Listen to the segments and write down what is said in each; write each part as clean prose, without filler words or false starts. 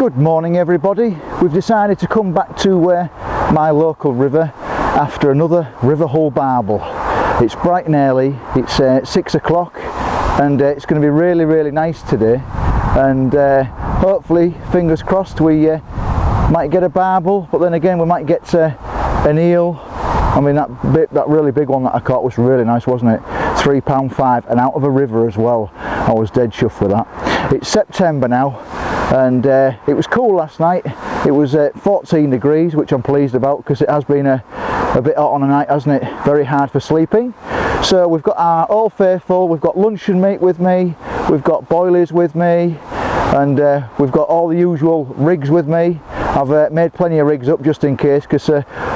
Good morning everybody. We've decided to come back to my local river after another river hull barbel. It's bright and early, it's 6 o'clock and it's going to be really nice today, and hopefully, fingers crossed, we might get a barbel, but then again we might get an eel. I mean, that really big one that I caught was really nice, wasn't it? £3.5 and out of a river as well. I was dead chuffed with that. It's September now, and it was cool last night. It was 14 degrees, which I'm pleased about because it has been a bit hot on the night, hasn't it? Very hard for sleeping. So we've got our Old Faithful, we've got luncheon meat with me, we've got boilies with me, and we've got all the usual rigs with me. I've made plenty of rigs up just in case, because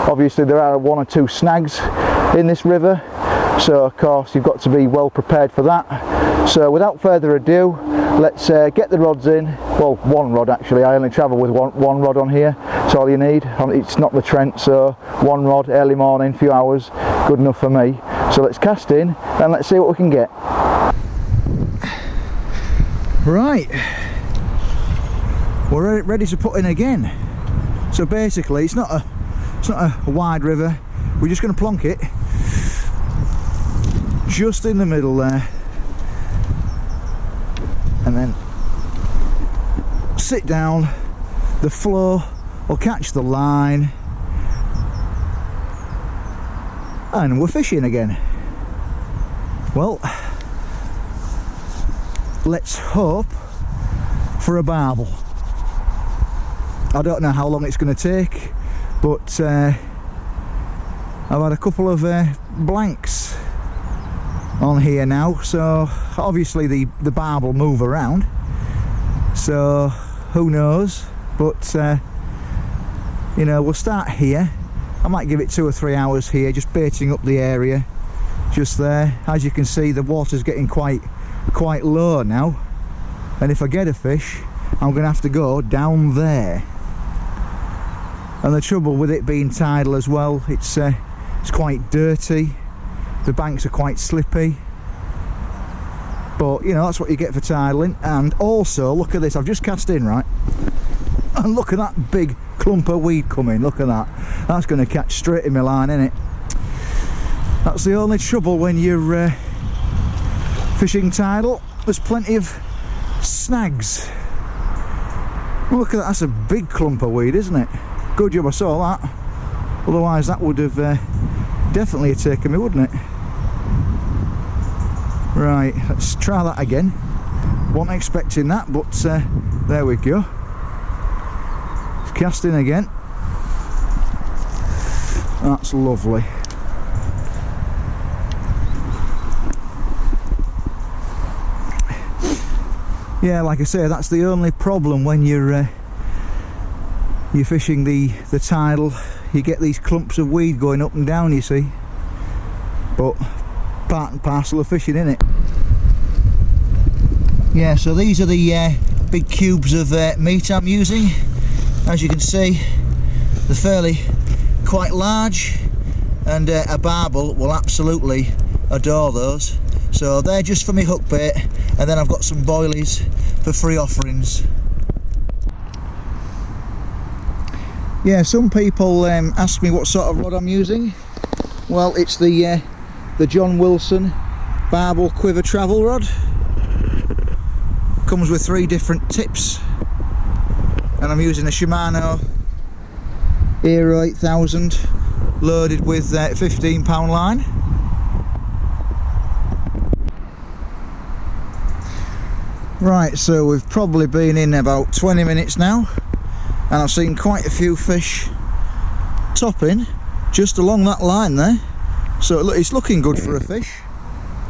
obviously there are 1 or 2 snags in this river, so of course you've got to be well prepared for that. So without further ado, let's get the rods in. Well, one rod actually, I only travel with one rod on here, that's all you need. It's not the Trent, so one rod, early morning, few hours, good enough for me. So let's cast in and let's see what we can get. Right, we're ready to put in again. So basically it's not a wide river, we're just going to plonk it just in the middle there, and then sit down. The flow will catch the line and we're fishing again. Well, let's hope for a barbel. I don't know how long it's going to take, but I've had a couple of blanks on here now, so obviously the barbel move around, so who knows, but you know, we'll start here. I might give it 2 or 3 hours here, just baiting up the area just there. As you can see, the water's getting quite low now, and if I get a fish I'm gonna have to go down there. And the trouble with it being tidal as well, it's quite dirty, the banks are quite slippy, but you know, that's what you get for tidaling. And also, look at this, I've just cast in, right, and look at that big clump of weed coming, look at that. That's going to catch straight in my line, isn't it? That's the only trouble when you're fishing tidal, there's plenty of snags. Look at that, that's a big clump of weed, isn't it? Good job I saw that, otherwise that would have definitely taken me, wouldn't it? Right, let's try that again. Wasn't expecting that, but there we go. Let's cast in again. That's lovely. Yeah, like I say, that's the only problem when you're fishing the tidal. You get these clumps of weed going up and down, you see, but part and parcel of fishing, innit? Yeah, so these are the big cubes of meat I'm using. As you can see, they're fairly quite large, and a barbel will absolutely adore those. So they're just for me hook bait, and then I've got some boilies for free offerings. Yeah, some people ask me what sort of rod I'm using. Well, it's the John Wilson Barbel quiver travel rod. Comes with 3 different tips, and I'm using a Shimano Aero 8000 loaded with 15-pound line. Right, so we've probably been in about 20 minutes now, and I've seen quite a few fish topping just along that line there, so it's looking good for a fish.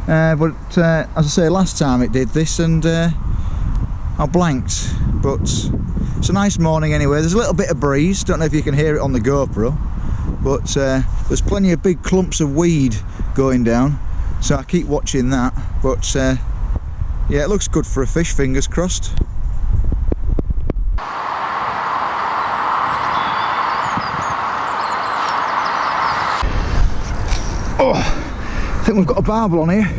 But as I say, last time it did this and I blanked, but it's a nice morning anyway. There's a little bit of breeze, don't know if you can hear it on the GoPro, but there's plenty of big clumps of weed going down, so I keep watching that. But yeah, it looks good for a fish, fingers crossed. Oh, I think we've got a barbel on here.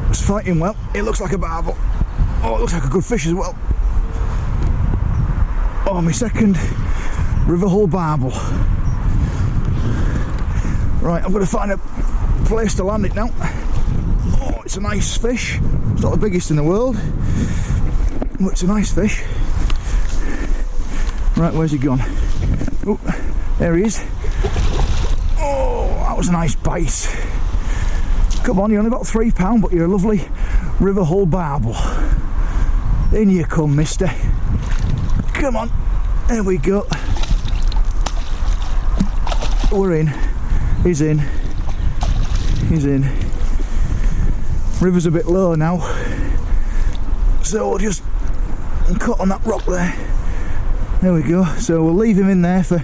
It's fighting well. It looks like a barbel. Oh, it looks like a good fish as well. Oh, my second river hull barbel. Right, I'm going to find a place to land it now. Oh, it's a nice fish. It's not the biggest in the world, but it's a nice fish. Right, where's he gone? Oh, there he is. Oh, that was a nice bite. Come on, you're only about £3, but you're a lovely river hull barbel. In you come, mister. Come on, there we go. We're in. He's in. He's in. River's a bit low now, so we'll just cut on that rock there. There we go. So we'll leave him in there for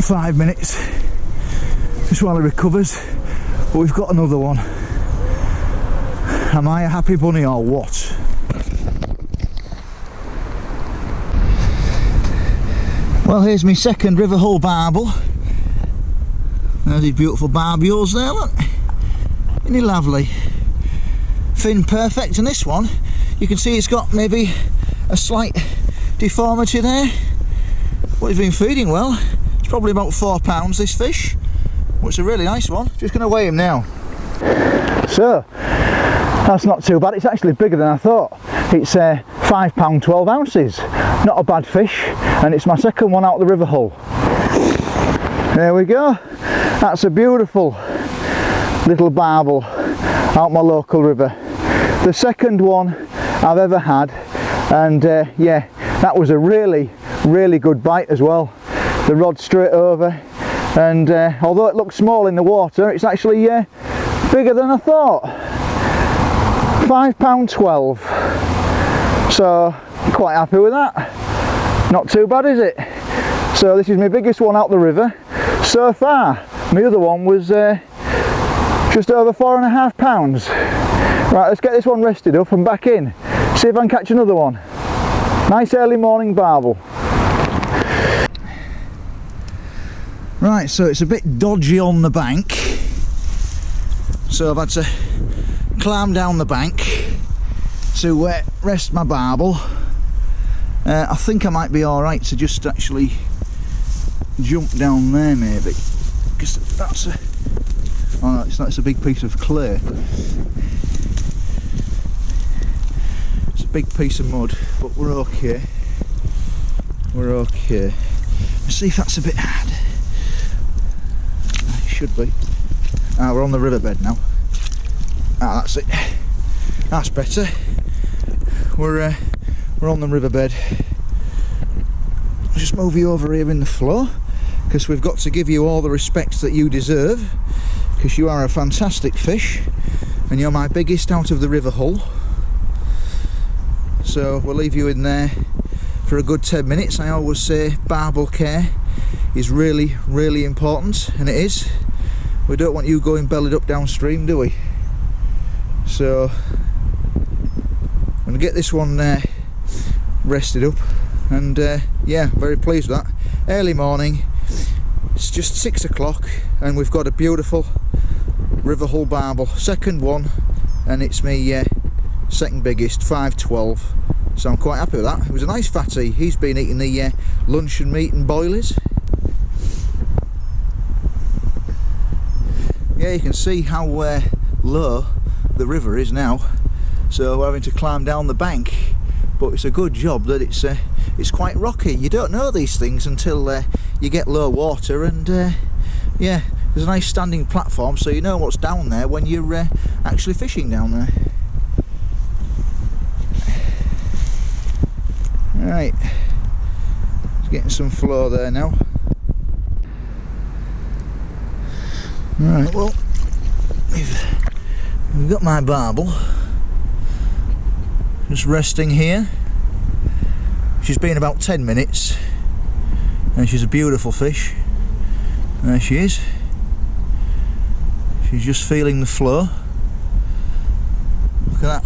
5 minutes, just while he recovers. But we've got another one. Am I a happy bunny or what? Well, here's my second river hull barbel. There's these beautiful barbules there, look. Isn't he lovely? Fin perfect, and this one, you can see it's got maybe a slight deformity there. But he's been feeding well. It's probably about £4, this fish. Well, it's a really nice one. Just going to weigh him now. So, that's not too bad. It's actually bigger than I thought. It's £5, 12 ounces. Not a bad fish, and it's my second one out of the river hull. There we go. That's a beautiful little barbel out my local river. The second one I've ever had, and yeah, that was a really good bite as well. The rod straight over, and although it looks small in the water, it's actually bigger than I thought. £5.12. So quite happy with that. Not too bad, is it? So this is my biggest one out the river so far. My other one was just over £4.5. Right, let's get this one rested up and back in. See if I can catch another one. Nice early morning barbel. Right, so it's a bit dodgy on the bank. So I've had to climb down the bank to rest my barbel. I think I might be alright to just actually jump down there maybe, because that's a, oh no, it's not, it's a big piece of clay. It's a big piece of mud, but we're okay. We're okay. Let's see if that's a bit hard. It should be. Ah, we're on the riverbed now. Ah, that's it. That's better. We're on the riverbed. I'll just move you over here in the flow, because we've got to give you all the respect that you deserve, because you are a fantastic fish and you're my biggest out of the river hull. So we'll leave you in there for a good 10 minutes. I always say barbel care is really important, and it is. We don't want you going bellied up downstream, do we? So I'm going to get this one rested up, and yeah, very pleased with that. Early morning, it's just 6 o'clock, and we've got a beautiful river hull barbel, second one, and it's me second biggest, 5.12. So I'm quite happy with that. It was a nice fatty. He's been eating the luncheon meat and boilies. Yeah, you can see how low the river is now, so we're having to climb down the bank, but it's a good job that it's quite rocky. You don't know these things until you get low water, and yeah, there's a nice standing platform, so you know what's down there when you're actually fishing down there. Right, it's getting some flow there now. Right, well, we've got my barbel just resting here. She's been about 10 minutes, and she's a beautiful fish. There she is. She's just feeling the flow. Look at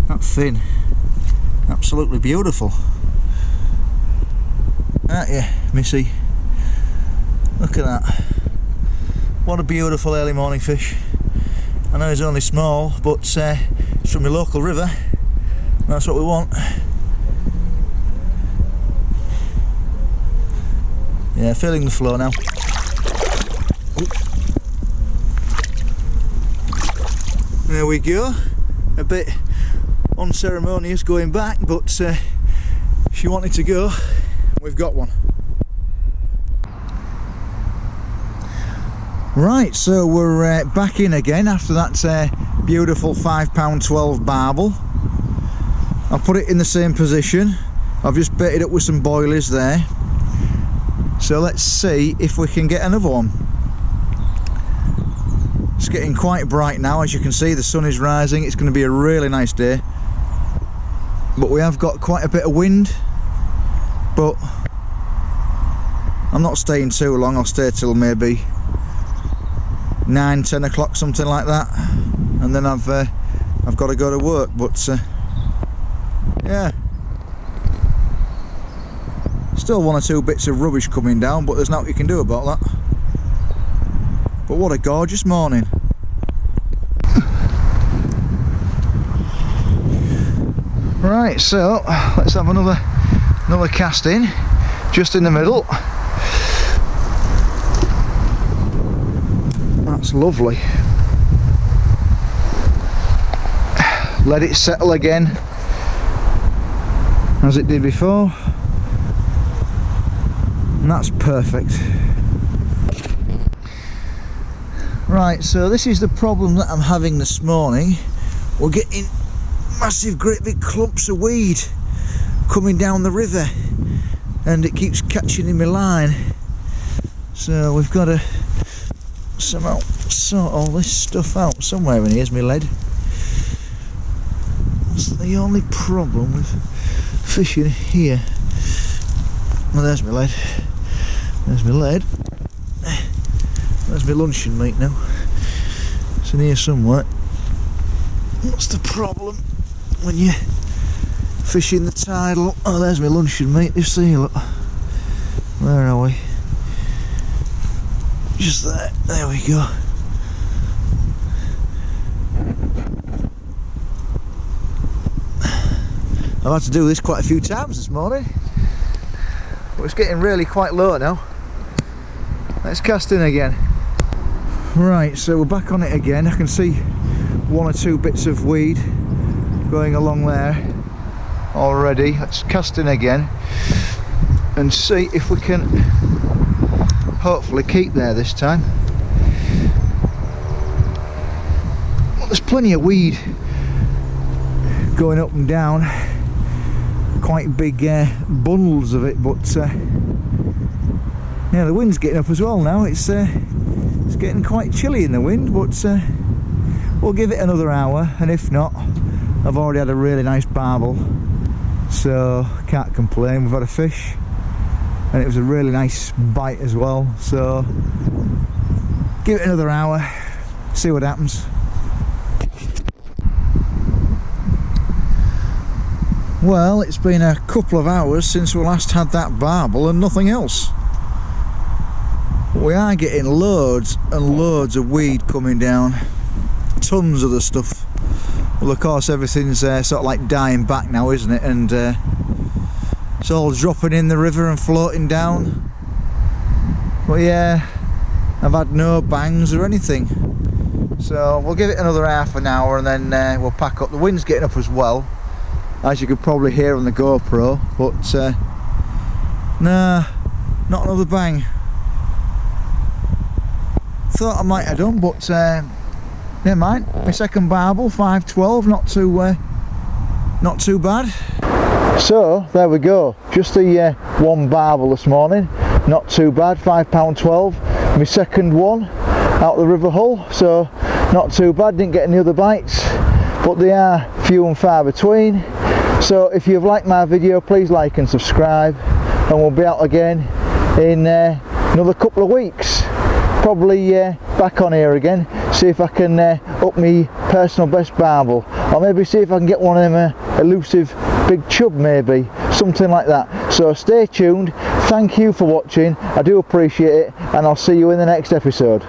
that fin, absolutely beautiful. Aren't you, Missy? Look at that. What a beautiful early morning fish. I know he's only small, but it's from the local river. That's what we want. Yeah, feeling the flow now. There we go. A bit unceremonious going back, but she wanted to go. We've got one. Right, so we're back in again after that beautiful £5.12 barbel. I'll put it in the same position. I've just baited up with some boilies there. So let's see if we can get another one. It's getting quite bright now, as you can see. The sun is rising. It's going to be a really nice day. But we have got quite a bit of wind. But I'm not staying too long. I'll stay till maybe 9-10 o'clock, something like that, and then I've got to go to work. But yeah, still one or two bits of rubbish coming down, but there's nothing you can do about that. But what a gorgeous morning. Right, so let's have another cast in, just in the middle. That's lovely. Let it settle again as it did before, and that's perfect. Right, so this is the problem that I'm having this morning. We're getting massive, great big clumps of weed coming down the river, and it keeps catching in my line. So we've got to somehow sort all this stuff out. Somewhere in here's my lead. That's the only problem with fishing here. Well, there's my lead. There's my lead. There's my luncheon meat now. It's in here somewhere. What's the problem when you fishing the tidal? Oh, there's my luncheon meat. You see, look. Where are we? Just there. There we go. I've had to do this quite a few times this morning, but it's getting really quite low now. Let's cast in again. Right, so we're back on it again. I can see one or two bits of weed going along there already. Let's cast in again and see if we can hopefully keep there this time. Well, there's plenty of weed going up and down, quite big bundles of it, but yeah, the wind's getting up as well now. It's getting quite chilly in the wind, but we'll give it another hour, and if not, I've already had a really nice barbel, so can't complain. We've had a fish, and it was a really nice bite as well, so give it another hour, see what happens. Well, it's been a couple of hours since we last had that barbel and nothing else. We are getting loads and loads of weed coming down, tons of the stuff. Well, of course, everything's sort of like dying back now, isn't it? And it's all dropping in the river and floating down. But yeah, I've had no bangs or anything. So we'll give it another half an hour, and then we'll pack up. The wind's getting up as well, as you could probably hear on the GoPro, but nah, not another bang. Thought I might have done, but never mind. My second barbel, 5.12, not too bad. So there we go, just the one barbel this morning, not too bad, £5.12. My second one out of the river hull, so not too bad. Didn't get any other bites, but they are few and far between. So if you've liked my video, please like and subscribe, and we'll be out again in another couple of weeks. Probably back on here again, see if I can up me personal best barbel, or maybe see if I can get one of them elusive big chub, maybe something like that. So stay tuned. Thank you for watching, I do appreciate it, and I'll see you in the next episode.